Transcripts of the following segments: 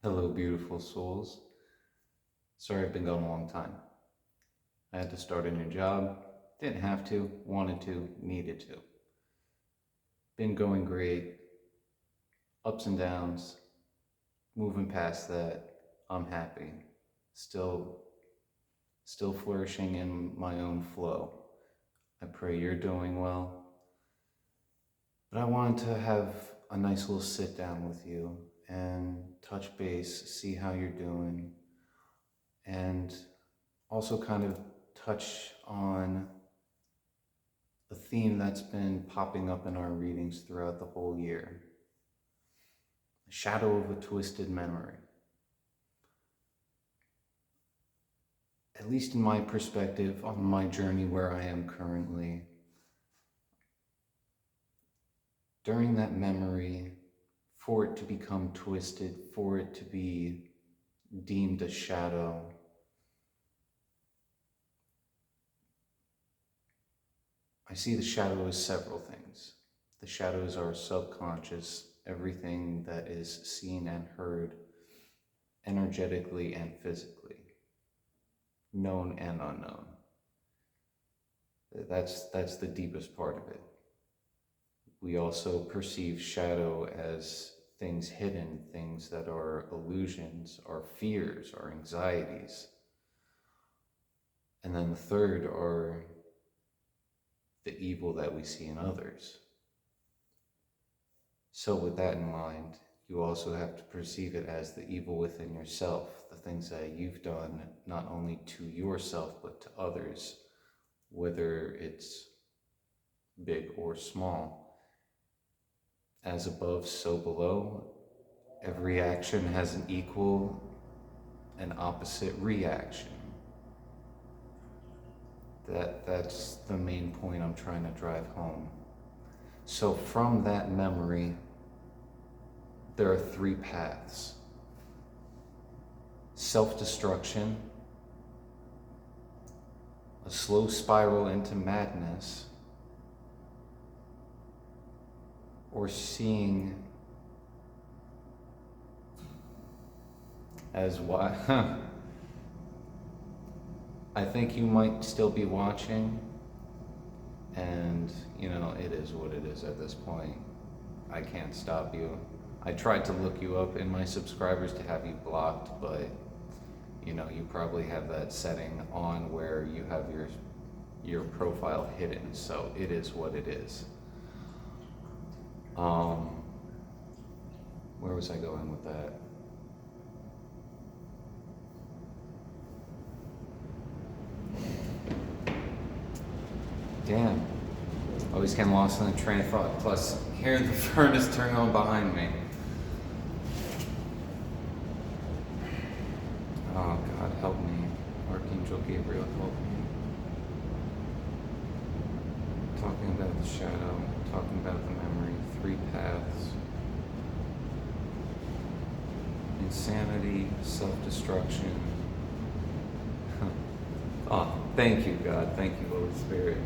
Hello, beautiful souls. Sorry I've been gone a long time. I had to start a new job. Didn't have to, wanted to, needed to. Been going great. Ups and downs. Moving past that. I'm happy. Still flourishing in my own flow. I pray you're doing well. But I wanted to have a nice little sit down with you and touch base, see how you're doing, and also kind of touch on a theme that's been popping up in our readings throughout the whole year. The shadow of a twisted memory. At least in my perspective, on my journey where I am currently, during that memory, for it to become twisted, for it to be deemed a shadow, I see the shadow as several things. The shadows are subconscious, everything that is seen and heard energetically and physically, known and unknown. That's the deepest part of it. We also perceive shadow as things hidden, things that are illusions, our fears, our anxieties. And then the third are the evil that we see in others. So with that in mind, you also have to perceive it as the evil within yourself, the things that you've done not only to yourself but to others, whether it's big or small. As above, so below. Every action has an equal and opposite reaction. That's the main point I'm trying to drive home. So from that memory, there are three paths. Self-destruction, a slow spiral into madness, or seeing as what I think you might still be watching, and it is what it is at this point. I can't stop you. I tried to look you up in my subscribers to have you blocked, but you probably have that setting on where you have your profile hidden, so it is what it is. Where was I going with that? Damn. Always getting lost in the train of thought. Plus, hearing the furnace turn on behind me. Oh God, help me. Archangel Gabriel, help me. Talking about the shadow, talking about the memory, three paths. Insanity, self-destruction. Oh, thank you, God. Thank you, Holy Spirit.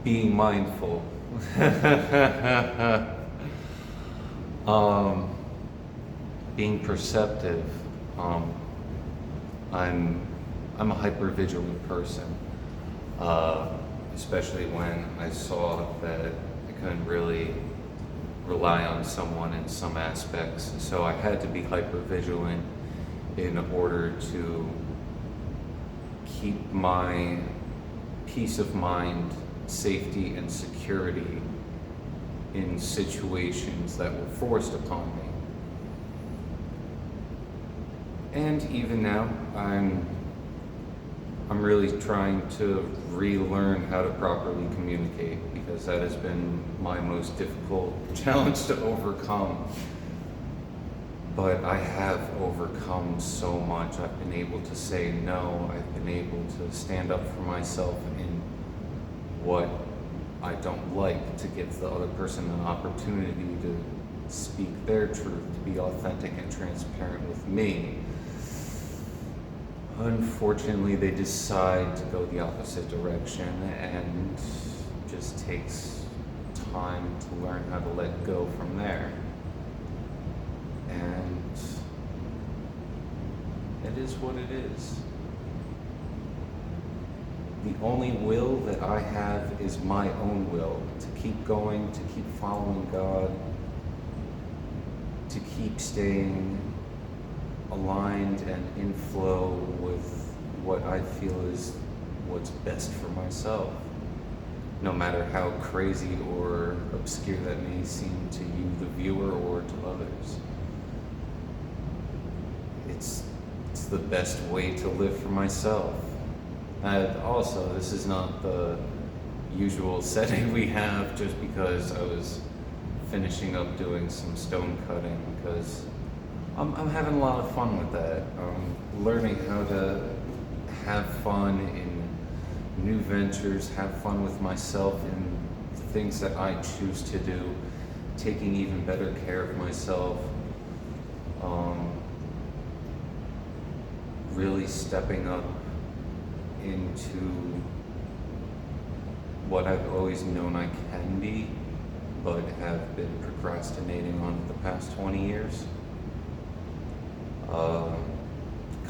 Being mindful. Being perceptive. I'm a hypervigilant person, especially when I saw that I couldn't really rely on someone in some aspects. So I had to be hypervigilant in order to keep my peace of mind, safety, and security in situations that were forced upon me. And even now, I'm really trying to relearn how to properly communicate, because that has been my most difficult challenge to overcome. But I have overcome so much. I've been able to say no. I've been able to stand up for myself in what I don't like, to give the other person an opportunity to speak their truth, to be authentic and transparent with me. Unfortunately, they decide to go the opposite direction, and just takes time to learn how to let go from there. And it is what it is. The only will that I have is my own will, to keep going, to keep following God, to keep staying aligned and in flow with what I feel is what's best for myself, no matter how crazy or obscure that may seem to you, the viewer, or to others. It's the best way to live for myself. And also, this is not the usual setting we have, just because I was finishing up doing some stone cutting, because I'm having a lot of fun with that. Learning how to have fun in new ventures, have fun with myself in the things that I choose to do, taking even better care of myself, really stepping up into what I've always known I can be, but have been procrastinating on the past 20 years.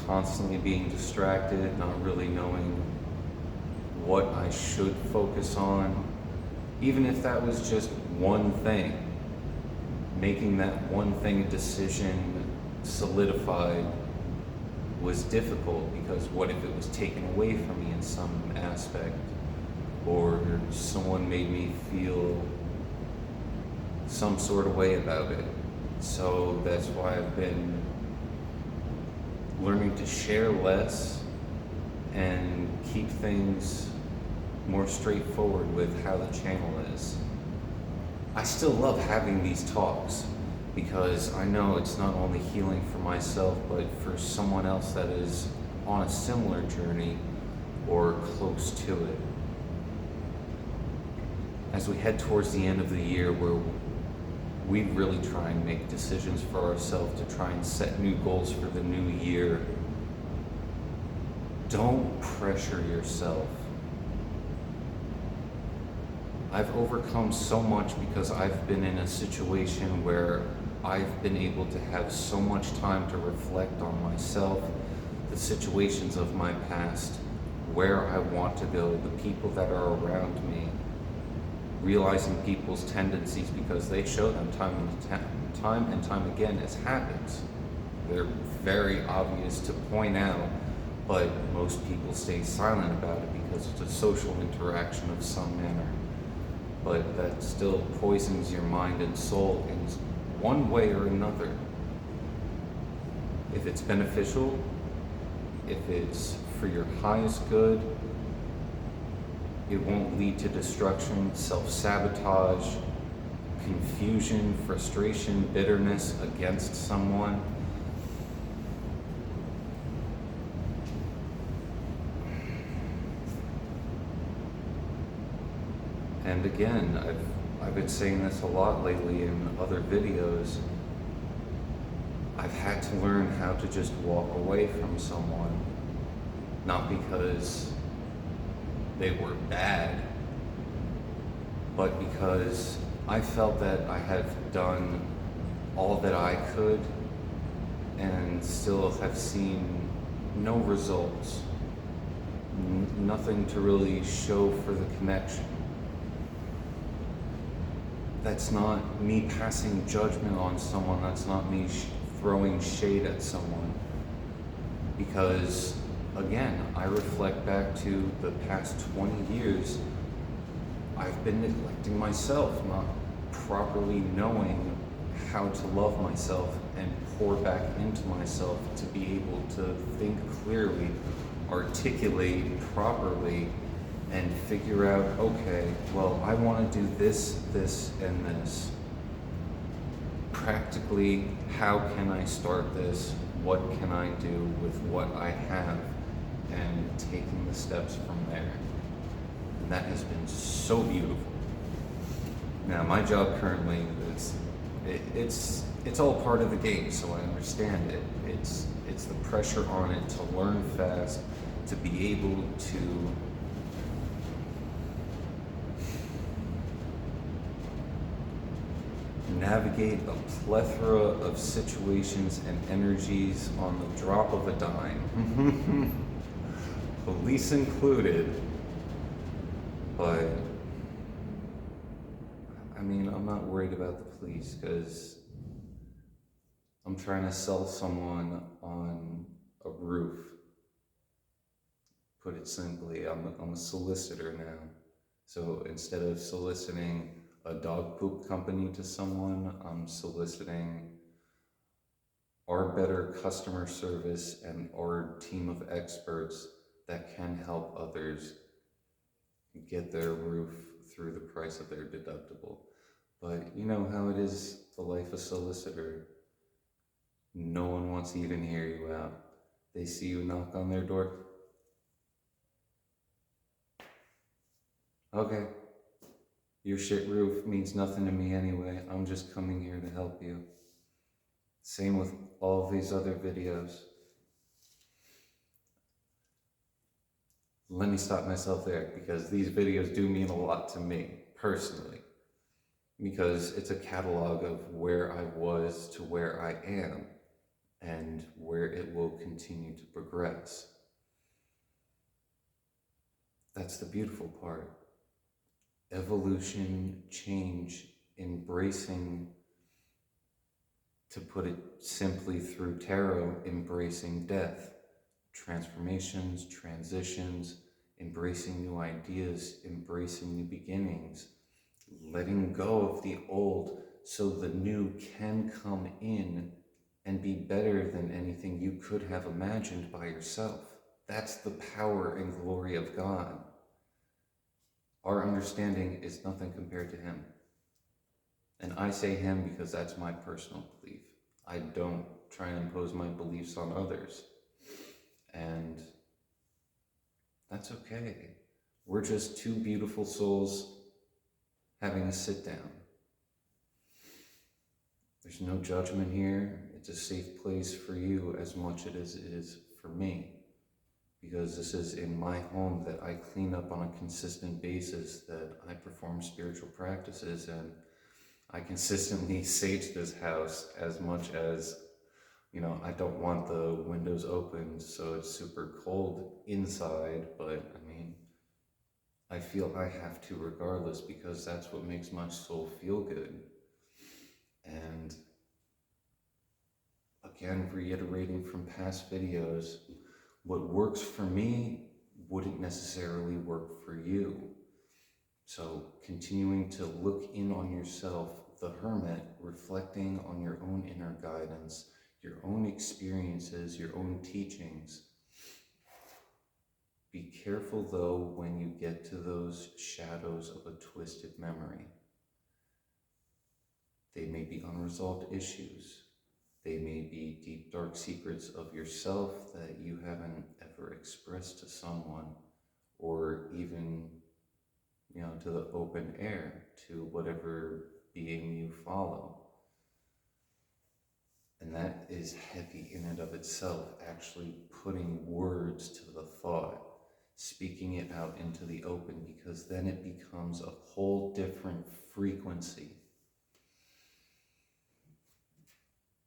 Constantly being distracted, not really knowing what I should focus on, even if that was just one thing. Making that one thing a decision solidified was difficult, because what if it was taken away from me in some aspect, or someone made me feel some sort of way about it. So that's why I've been learning to share less and keep things more straightforward with how the channel is. I still love having these talks, because I know it's not only healing for myself, but for someone else that is on a similar journey or close to it. As we head towards the end of the year, where we really try and make decisions for ourselves to try and set new goals for the new year, don't pressure yourself. I've overcome so much because I've been in a situation where I've been able to have so much time to reflect on myself, the situations of my past, where I want to go, the people that are around me, realizing people's tendencies, because they show them time and time again as habits. They're very obvious to point out, but most people stay silent about it because it's a social interaction of some manner. But that still poisons your mind and soul in one way or another. If it's beneficial, if it's for your highest good, it won't lead to destruction, self-sabotage, confusion, frustration, bitterness against someone. And again, I've been saying this a lot lately in other videos. I've had to learn how to just walk away from someone, not because they were bad, but because I felt that I have done all that I could and still have seen no results, nothing to really show for the connection. That's not me passing judgment on someone, that's not me throwing shade at someone, because again, I reflect back to the past 20 years, I've been neglecting myself, not properly knowing how to love myself and pour back into myself to be able to think clearly, articulate properly, and figure out, okay, well, I want to do this, this, and this. Practically, how can I start this? What can I do with what I have? And taking the steps from there. And that has been so beautiful. Now, my job currently is, it's all part of the game, so I understand it. It's the pressure on it to learn fast, to be able to navigate a plethora of situations and energies on the drop of a dime. Police included. But, I mean, I'm not worried about the police because I'm trying to sell someone on a roof. Put it simply, I'm a solicitor now. So instead of soliciting a dog poop company to someone, I'm soliciting our better customer service and our team of experts that can help others get their roof through the price of their deductible. But you know how it is, the life of solicitor. No one wants to even hear you out. They see you knock on their door. Okay, your shit roof means nothing to me anyway. I'm just coming here to help you. Same with all of these other videos. Let me stop myself there because these videos do mean a lot to me personally. Because it's a catalog of where I was to where I am and where it will continue to progress. That's the beautiful part. Evolution, change, embracing, to put it simply through tarot, embracing death, transformations, transitions, embracing new ideas, embracing new beginnings, letting go of the old so the new can come in and be better than anything you could have imagined by yourself. That's the power and glory of God. Our understanding is nothing compared to Him. And I say Him because that's my personal belief. I don't try and impose my beliefs on others. And that's okay. We're just two beautiful souls having a sit down. There's no judgment here. It's a safe place for you as much as it is for me. Because this is in my home that I clean up on a consistent basis, that I perform spiritual practices, and I consistently sage this house as much as, I don't want the windows open so it's super cold inside, but I feel I have to regardless because that's what makes my soul feel good. And again, reiterating from past videos, what works for me wouldn't necessarily work for you. So continuing to look in on yourself, the hermit, reflecting on your own inner guidance, your own experiences, your own teachings. Be careful though when you get to those shadows of a twisted memory. They may be unresolved issues. They may be deep, dark secrets of yourself that you haven't ever expressed to someone, or even, to the open air, to whatever being you follow. And that is heavy in and of itself, actually putting words to the thought, speaking it out into the open, because then it becomes a whole different frequency.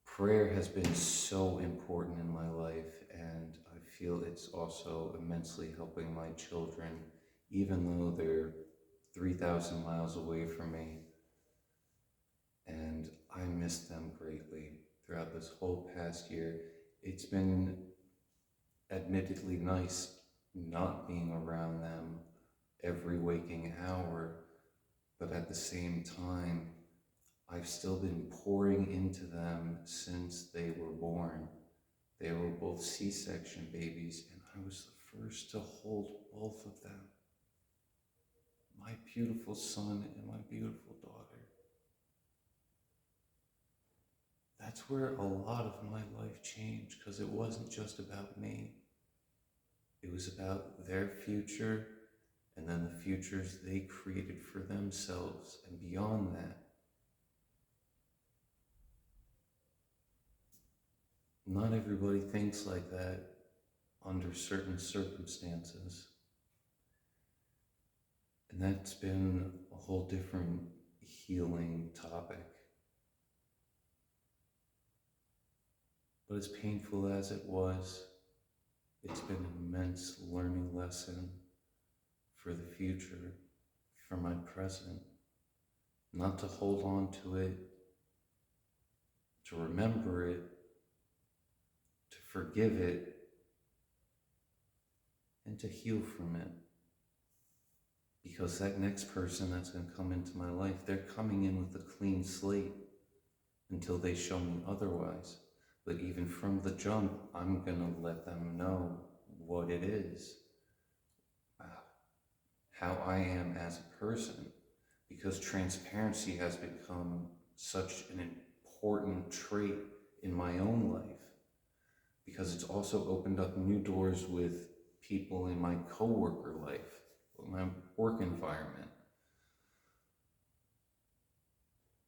Prayer has been so important in my life, and I feel it's also immensely helping my children, even though they're 3,000 miles away from me. And I miss them greatly throughout this whole past year. It's been admittedly nice not being around them every waking hour, but at the same time, I've still been pouring into them since they were born. They were both C-section babies, and I was the first to hold both of them. My beautiful son and my beautiful daughter. That's where a lot of my life changed, because it wasn't just about me. It was about their future, and then the futures they created for themselves, and beyond that. Not everybody thinks like that under certain circumstances. And that's been a whole different healing topic. But as painful as it was, it's been an immense learning lesson for the future, for my present. Not to hold on to it, to remember it, to forgive it, and to heal from it. Because that next person that's going to come into my life, they're coming in with a clean slate until they show me otherwise. But even from the jump, I'm going to let them know what it is, how I am as a person, because transparency has become such an important trait in my own life, because it's also opened up new doors with people in my coworker life, my work environment.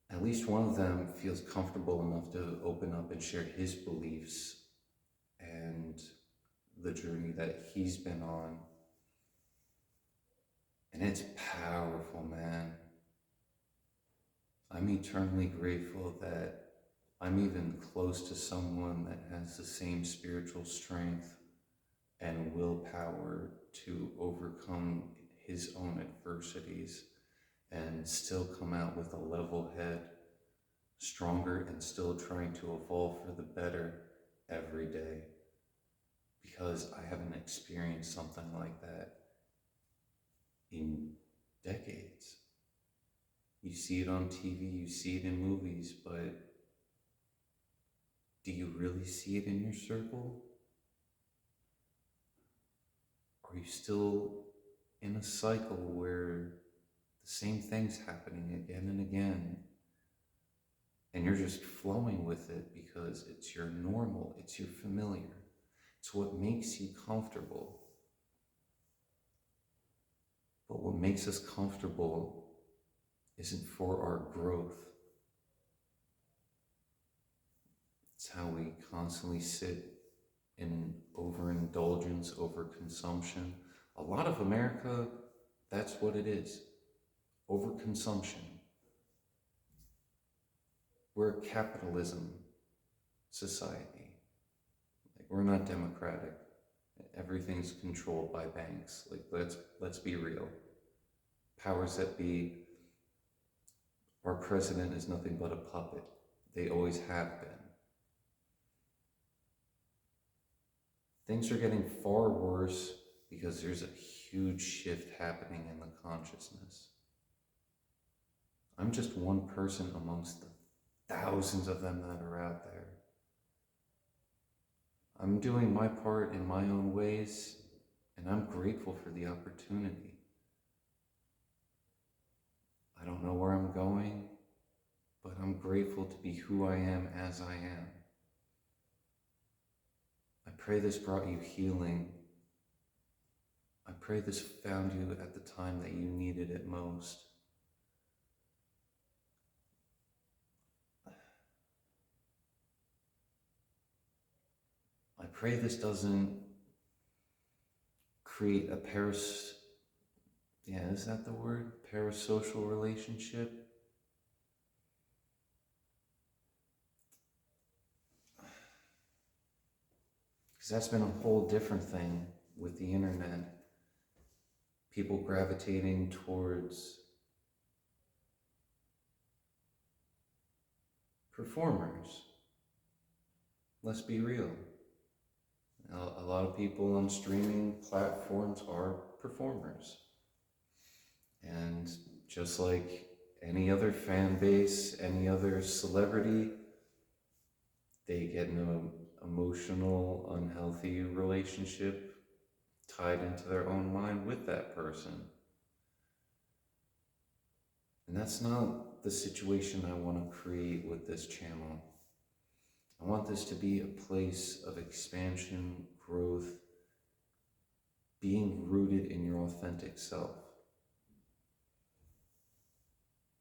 At least one of them feels comfortable enough to open up and share his beliefs and the journey that he's been on. And it's powerful, man. I'm eternally grateful that I'm even close to someone that has the same spiritual strength and willpower to overcome his own adversities and still come out with a level head, stronger and still trying to evolve for the better every day. Because I haven't experienced something like that in decades. You see it on TV, you see it in movies, but do you really see it in your circle? Are you still in a cycle where the same thing's happening again and again, and you're just flowing with it because it's your normal, it's your familiar, it's what makes you comfortable? But what makes us comfortable isn't for our growth. It's how we constantly sit in overindulgence, overconsumption. A lot of America, that's what it is. Overconsumption. We're a capitalism society. Like, we're not democratic. Everything's controlled by banks. Like, let's be real. Powers that be, our president is nothing but a puppet. They always have been. Things are getting far worse because there's a huge shift happening in the consciousness. I'm just one person amongst the thousands of them that are out there. I'm doing my part in my own ways, and I'm grateful for the opportunity. I don't know where I'm going, but I'm grateful to be who I am as I am. I pray this brought you healing. I pray this found you at the time that you needed it most. I pray this doesn't create a is that the word? Parasocial relationship? Because that's been a whole different thing with the internet. People gravitating towards performers. Let's be real. A lot of people on streaming platforms are performers. And just like any other fan base, any other celebrity, they get in an emotional, unhealthy relationship tied into their own mind with that person. And that's not the situation I want to create with this channel. I want this to be a place of expansion, growth, being rooted in your authentic self.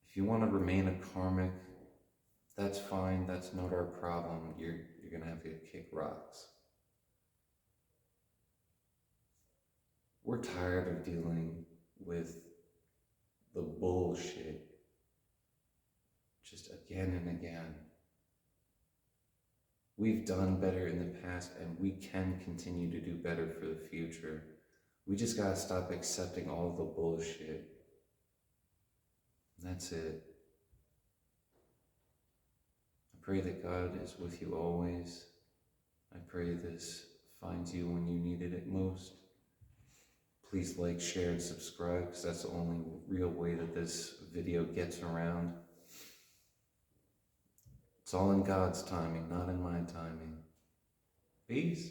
If you want to remain a karmic, that's fine, that's not our problem. You're going to have to kick rocks. We're tired of dealing with the bullshit just again and again. We've done better in the past and we can continue to do better for the future. We just gotta stop accepting all the bullshit. That's it. I pray that God is with you always. I pray this finds you when you needed it most. Please like, share, and subscribe, because that's the only real way that this video gets around. It's all in God's timing, not in my timing. Peace.